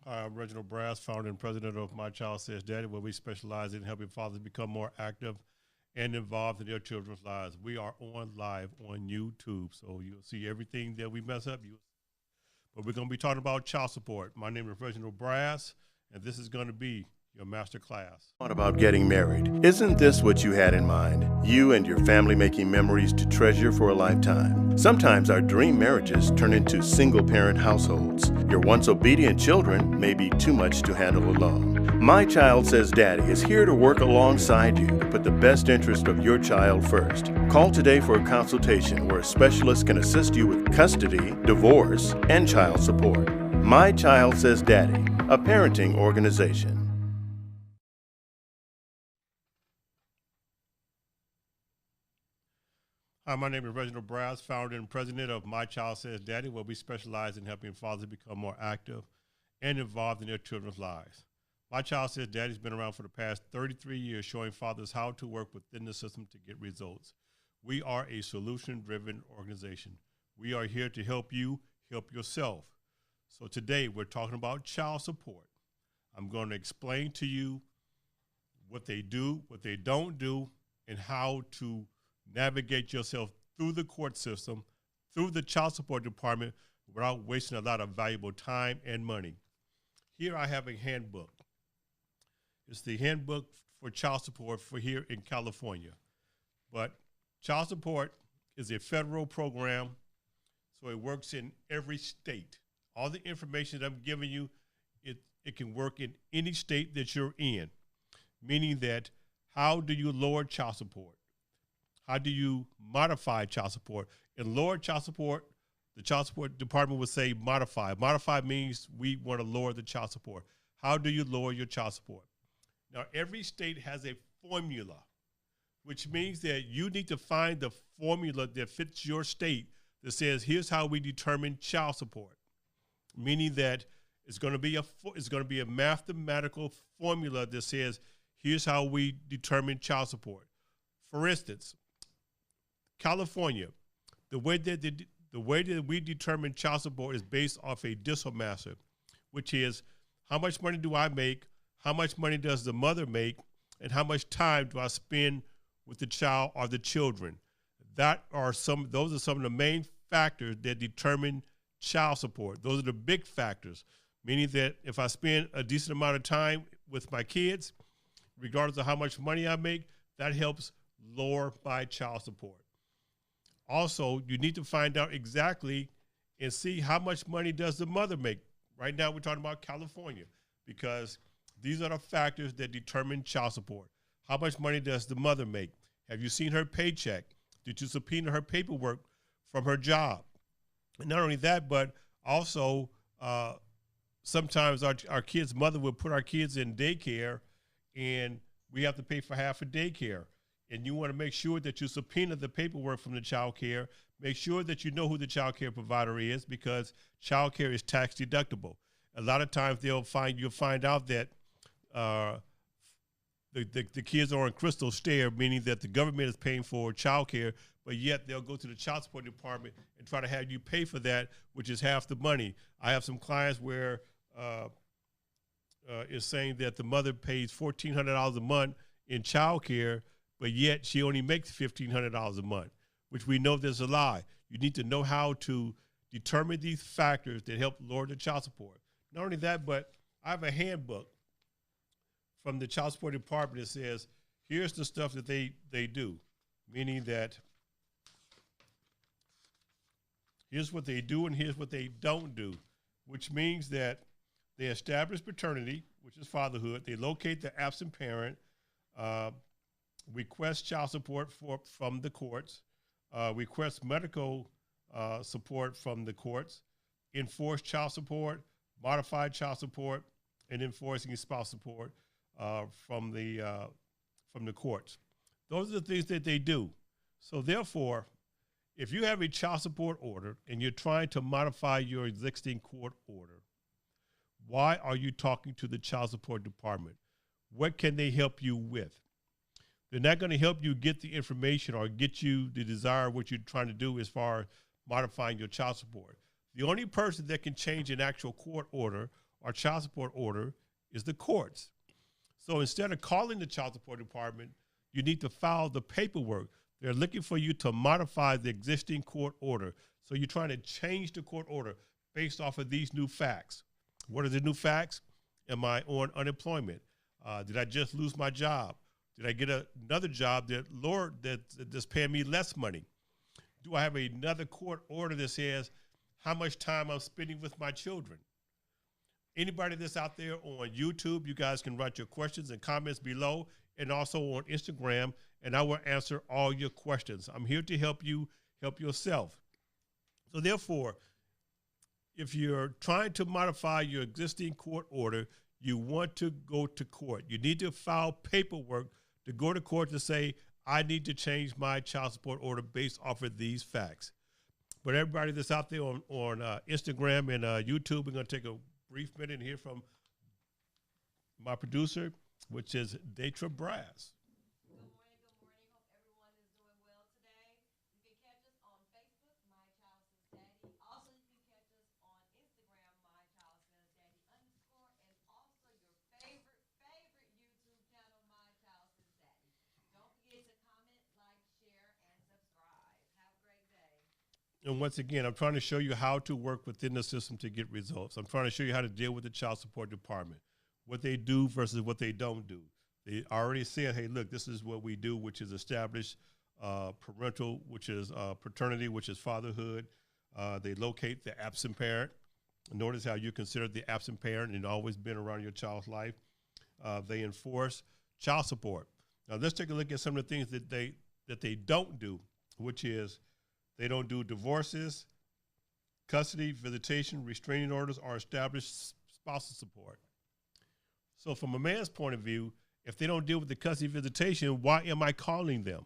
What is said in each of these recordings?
Hi, I'm Reginald Brass, founder and president of My Child Says Daddy, where we specialize in helping fathers become more active and involved in their children's lives. We are on live on YouTube, so you'll see everything that we mess up. But we're going to be talking about child support. My name is Reginald Brass, and this is going to be your master class. What about getting married? Isn't this what you had in mind? You and your family making memories to treasure for a lifetime. Sometimes our dream marriages turn into single-parent households. Your once obedient children may be too much to handle alone. My Child Says Daddy is here to work alongside you to put the best interest of your child first. Call today for a consultation where a specialist can assist you with custody, divorce, and child support. My Child Says Daddy, a parenting organization. Hi, my name is Reginald Brass, founder and president of My Child Says Daddy, where we specialize in helping fathers become more active and involved in their children's lives. My Child Says Daddy's been around for the past 33 years, showing fathers how to work within the system to get results. We are a solution-driven organization. We are here to help you help yourself. So today we're talking about child support. I'm going to explain to you what they do, what they don't do, and how to navigate yourself through the court system, through the child support department without wasting a lot of valuable time and money. Here I have a handbook. It's the handbook for child support for here in California. But child support is a federal program, so it works in every state. All the information that I'm giving you, it can work in any state that you're in, meaning that how do you lower child support? How do you modify child support? And lower child support, the child support department would say modify. Modify means we want to lower the child support. How do you lower your child support? Now, every state has a formula, which means that you need to find the formula that fits your state that says, here's how we determine child support, meaning that it's going to be a mathematical formula that says, here's how we determine child support. For instance, California, the way that we determine child support is based off a dismal, which is how much money do I make, how much money does the mother make, and how much time do I spend with the child or the children. Those are some of the main factors that determine child support. Those are the big factors, meaning that if I spend a decent amount of time with my kids, regardless of how much money I make, that helps lower my child support. Also, you need to find out exactly and see how much money does the mother make. Right now, we're talking about California because these are the factors that determine child support. How much money does the mother make? Have you seen her paycheck? Did you subpoena her paperwork from her job? And not only that, but also sometimes our kids' mother will put our kids in daycare and we have to pay for half of daycare. And you want to make sure that you subpoena the paperwork from the child care. Make sure that you know who the child care provider is because child care is tax deductible. A lot of times you'll find out that the kids are on crystal stare, meaning that the government is paying for child care, but yet they'll go to the child support department and try to have you pay for that, which is half the money. I have some clients where it's saying that the mother pays $1,400 a month in child care, but yet she only makes $1,500 a month, which we know there's a lie. You need to know how to determine these factors that help lower the child support. Not only that, but I have a handbook from the child support department that says, here's the stuff that they do, meaning that here's what they do and here's what they don't do, which means that they establish paternity, which is fatherhood. They locate the absent parent, request child support from the courts, request medical support from the courts, enforce child support, modify child support, and enforcing spouse support from the courts. Those are the things that they do. So therefore, if you have a child support order and you're trying to modify your existing court order, why are you talking to the child support department? What can they help you with? They're not going to help you get the information or get you the desire of what you're trying to do as far as modifying your child support. The only person that can change an actual court order or child support order is the courts. So instead of calling the child support department, you need to file the paperwork. They're looking for you to modify the existing court order. So you're trying to change the court order based off of these new facts. What are the new facts? Am I on unemployment? Did I just lose my job? Did I get another job that's paying me less money? Do I have another court order that says how much time I'm spending with my children? Anybody that's out there on YouTube, you guys can write your questions and comments below, and also on Instagram, and I will answer all your questions. I'm here to help you help yourself. So therefore, if you're trying to modify your existing court order, you want to go to court. You need to file paperwork to go to court to say, I need to change my child support order based off of these facts. But everybody that's out there on Instagram and YouTube, we're going to take a brief minute and hear from my producer, which is Detra Brass. Good morning. Hope everyone is doing well today. You can catch us on Facebook, My Child Says Daddy. Also, you can catch us on Instagram, My Child Says Daddy _ and also your favorite YouTube channel, My Child Says Daddy. Don't forget to comment, like, share, and subscribe. Have a great day. And once again, I'm trying to show you how to work within the system to get results. I'm trying to show you how to deal with the child support department, what they do versus what they don't do. They already said, hey, look, this is what we do, which is establish parental, which is paternity, which is fatherhood. They locate the absent parent. Notice how you consider the absent parent and always been around your child's life. They enforce child support. Now let's take a look at some of the things that they don't do, which is they don't do divorces, custody, visitation, restraining orders, or established spousal support. So from a man's point of view, if they don't deal with the custody visitation, why am I calling them?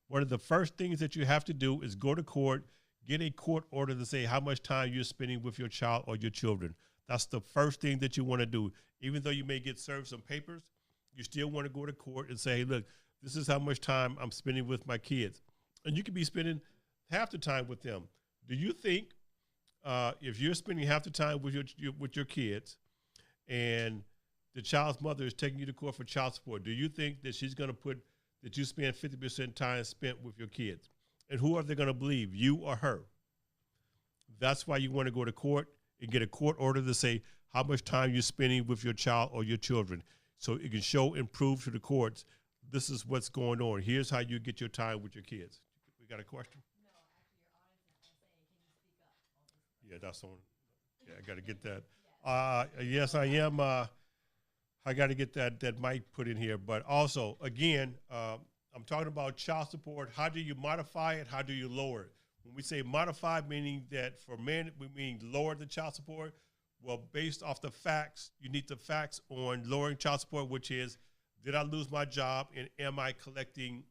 One of the first things that you have to do is go to court, get a court order to say how much time you're spending with your child or your children. That's the first thing that you want to do. Even though you may get served some papers, you still want to go to court and say, hey, look, this is how much time I'm spending with my kids. And you could be spending half the time with them. Do you think if you're spending half the time with your kids and the child's mother is taking you to court for child support, do you think that she's going to put that you spend 50% time spent with your kids? And who are they going to believe, you or her? That's why you want to go to court and get a court order to say how much time you're spending with your child or your children. So it can show and prove to the courts, this is what's going on. Here's how you get your time with your kids. We got a question? No, actually, your audience is saying, can you speak up on this? Yeah, that's on. Yeah, I got to get that. Yes, I am. I got to get that mic put in here. But also, again, I'm talking about child support. How do you modify it? How do you lower it? When we say modify, meaning that for men, we mean lower the child support. Well, based off the facts, you need the facts on lowering child support, which is, did I lose my job and am I collecting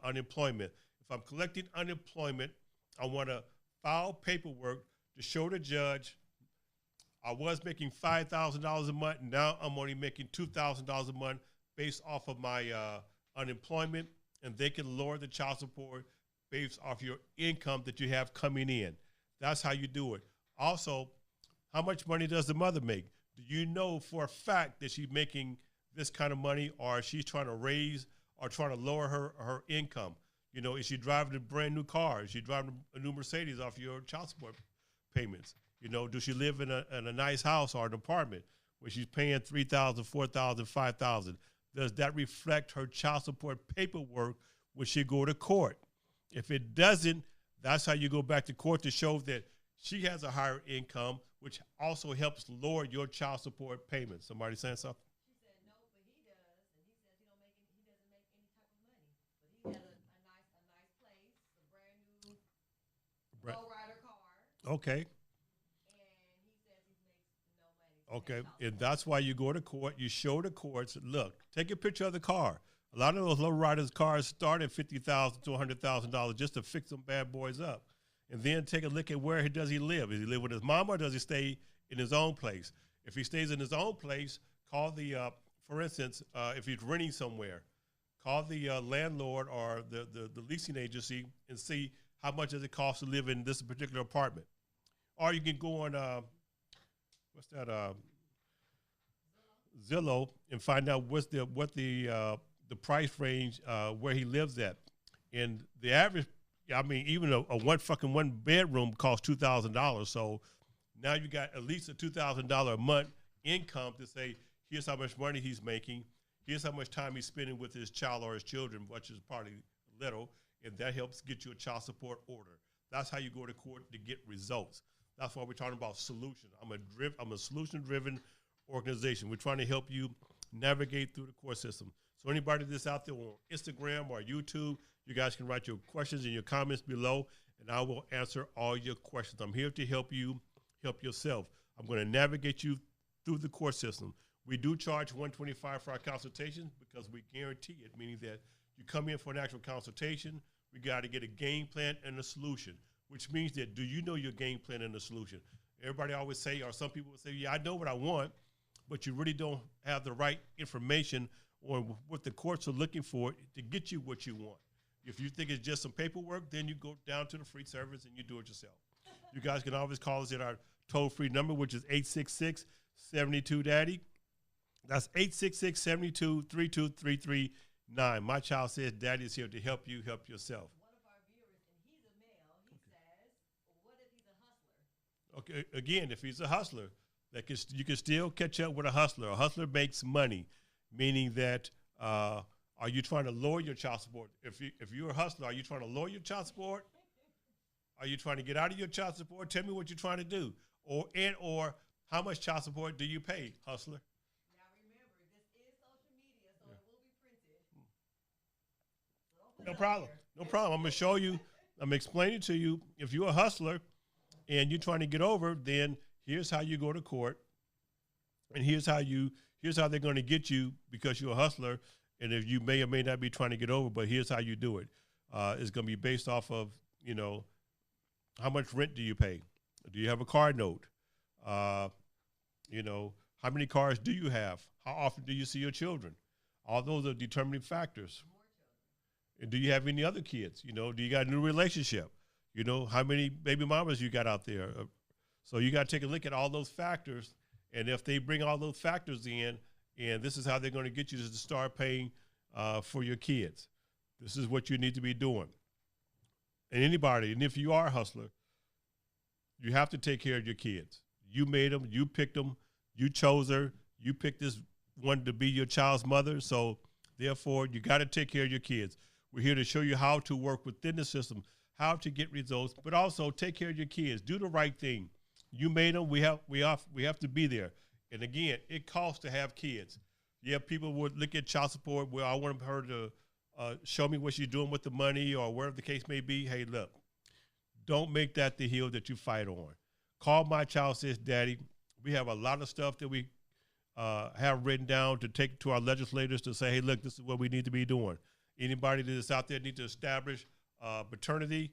unemployment? If I'm collecting unemployment, I want to file paperwork to show the judge I was making $5,000 a month. Now I'm only making $2,000 a month based off of my unemployment, and they can lower the child support based off your income that you have coming in. That's how you do it. Also, how much money does the mother make? Do you know for a fact that she's making this kind of money, or she's trying to raise or trying to lower her income? You know, is she driving a brand new car? Is she driving a new Mercedes off your child support payments? You know, does she live in a nice house or an apartment where she's paying $3,000, $4,000, $5,000? Does that reflect her child support paperwork when she go to court? If it doesn't, that's how you go back to court to show that she has a higher income, which also helps lower your child support payments. Somebody saying something? She said no, but he does, and he says he doesn't make any type of money, but he has a nice place, a brand new lowrider car. Okay. Okay, and that's why you go to court. You show the courts, look, take a picture of the car. A lot of those low riders cars start at $50,000 to $100,000 just to fix them bad boys up. And then take a look at where does he live. Does he live with his mama or does he stay in his own place? If he stays in his own place, call the, for instance, if he's renting somewhere, call the landlord or the leasing agency and see how much does it cost to live in this particular apartment. Or you can go on, Zillow and find out what the price range where he lives at. And the average, I mean, even a one bedroom costs $2,000. So now you got at least a $2,000 a month income to say, here's how much money he's making. Here's how much time he's spending with his child or his children, which is probably little, and that helps get you a child support order. That's how you go to court to get results. That's why we're talking about solutions. I'm a solution-driven organization. We're trying to help you navigate through the court system. So anybody that's out there on Instagram or YouTube, you guys can write your questions and your comments below, and I will answer all your questions. I'm here to help you help yourself. I'm going to navigate you through the court system. We do charge $125 for our consultation because we guarantee it, meaning that you come in for an actual consultation, we got to get a game plan and a solution, which means that do you know your game plan and the solution? Everybody always say, or some people will say, yeah, I know what I want, but you really don't have the right information or what the courts are looking for to get you what you want. If you think it's just some paperwork, then you go down to the free service and you do it yourself. You guys can always call us at our toll-free number, which is 866-72-DADDY. That's 866-72-32339. My Child Says Daddy is here to help you help yourself. One of our viewers, and he's a male, he says, what if he's a hustler? Okay, again, if he's a hustler, you can still catch up with a hustler. A hustler makes money, meaning that are you trying to lower your child support? If you're a hustler, are you trying to lower your child support? Are you trying to get out of your child support? Tell me what you're trying to do. Or how much child support do you pay, hustler? Now remember, this is social media, so it will be printed. So don't put No it out problem. there. No problem. I'm going to show you. I'm explaining to you. If you're a hustler and you're trying to get over, then here's how you go to court. And here's how they're going to get you because you're a hustler. And if you may or may not be trying to get over, but here's how you do it. It's going to be based off of, how much rent do you pay? Do you have a car note? How many cars do you have? How often do you see your children? All those are determining factors. And do you have any other kids? Do you got a new relationship? How many baby mamas you got out there? So you got to take a look at all those factors. And if they bring all those factors in, and this is how they're going to get you to start paying for your kids. This is what you need to be doing. And if you are a hustler, you have to take care of your kids. You made them, you picked them, you chose her, you picked this one to be your child's mother. So therefore, you got to take care of your kids. We're here to show you how to work within the system, how to get results, but also take care of your kids. Do the right thing. You made them. We have to be there. And again, it costs to have kids. Yeah, people would look at child support. Well, I want her to show me what she's doing with the money or whatever the case may be. Hey, look, don't make that the hill that you fight on. Call My Child Says Daddy. We have a lot of stuff that we have written down to take to our legislators to say, hey, look, this is what we need to be doing. Anybody that is out there needs to establish paternity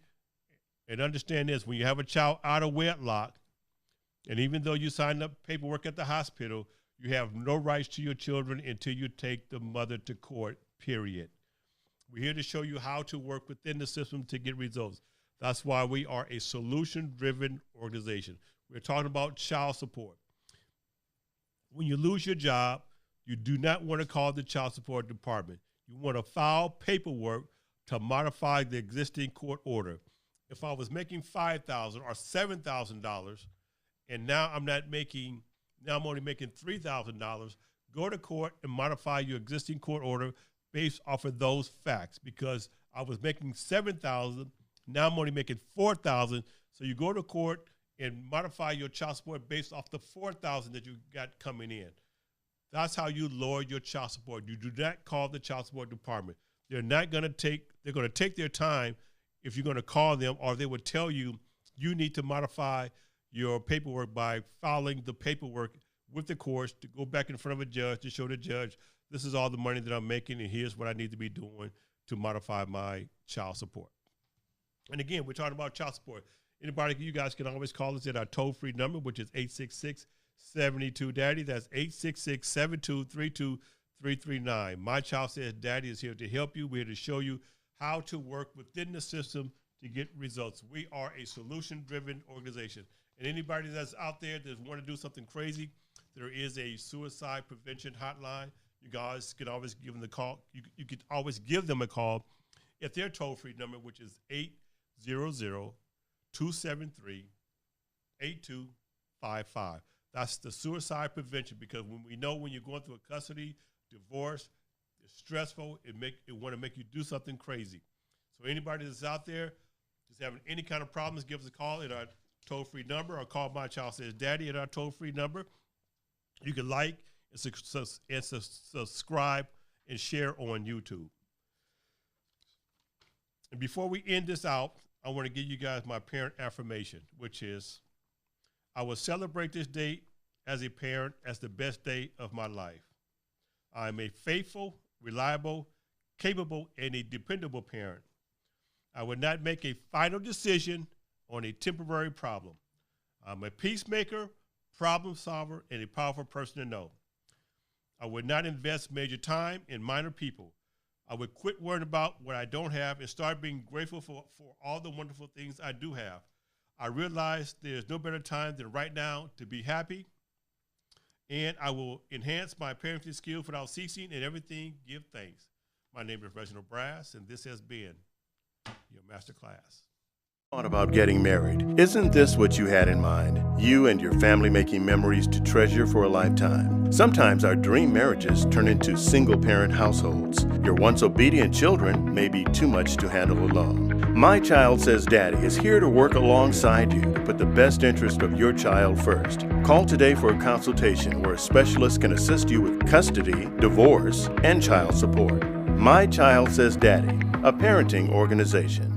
and understand this. When you have a child out of wedlock, and even though you signed up paperwork at the hospital, you have no rights to your children until you take the mother to court, period. We're here to show you how to work within the system to get results. That's why we are a solution-driven organization. We're talking about child support. When you lose your job, you do not want to call the child support department. You want to file paperwork to modify the existing court order. If I was making $5,000 or $7,000, and now I'm only making $3,000, go to court and modify your existing court order based off of those facts, because I was making $7,000, now I'm only making $4,000. So you go to court and modify your child support based off the $4,000 that you got coming in. That's how you lower your child support. You do not call the child support department. They're going to take their time if you're going to call them, or they would tell you you need to modify your paperwork by filing the paperwork with the courts to go back in front of a judge to show the judge, this is all the money that I'm making, and here's what I need to be doing to modify my child support. And again, we're talking about child support. You guys can always call us at our toll-free number, which is 866-72-DADDY. That's 866-7232-339. My Child Says Daddy is here to help you. We're here to show you how to work within the system to get results. We are a solution-driven organization. And anybody that's out there that want to do something crazy, there is a suicide prevention hotline. You guys can always give them the call. You could always give them a call at their toll-free number, which is 800-273-8255. That's the suicide prevention, because when we know when you're going through a custody divorce, it's stressful. It want to make you do something crazy. So anybody that's out there just having any kind of problems, give us a call at our toll-free number, or call My Child Says Daddy at our toll-free number. You can like and subscribe and share on YouTube. And before we end this out, I want to give you guys my parent affirmation, which is, I will celebrate this day as a parent as the best day of my life. I am a faithful, reliable, capable, and a dependable parent. I will not make a final decision on a temporary problem. I'm a peacemaker, problem solver, and a powerful person to know. I would not invest major time in minor people. I would quit worrying about what I don't have and start being grateful for all the wonderful things I do have. I realize there's no better time than right now to be happy, and I will enhance my parenting skills without ceasing, and everything give thanks. My name is Reginald Brass, and this has been your masterclass. Thought about getting married. Isn't this what you had in mind? You and your family making memories to treasure for a lifetime. Sometimes our dream marriages turn into single-parent households. Your once obedient children may be too much to handle alone. My Child Says Daddy is here to work alongside you to put the best interest of your child first. Call today for a consultation where a specialist can assist you with custody, divorce, and child support. My Child Says Daddy, a parenting organization.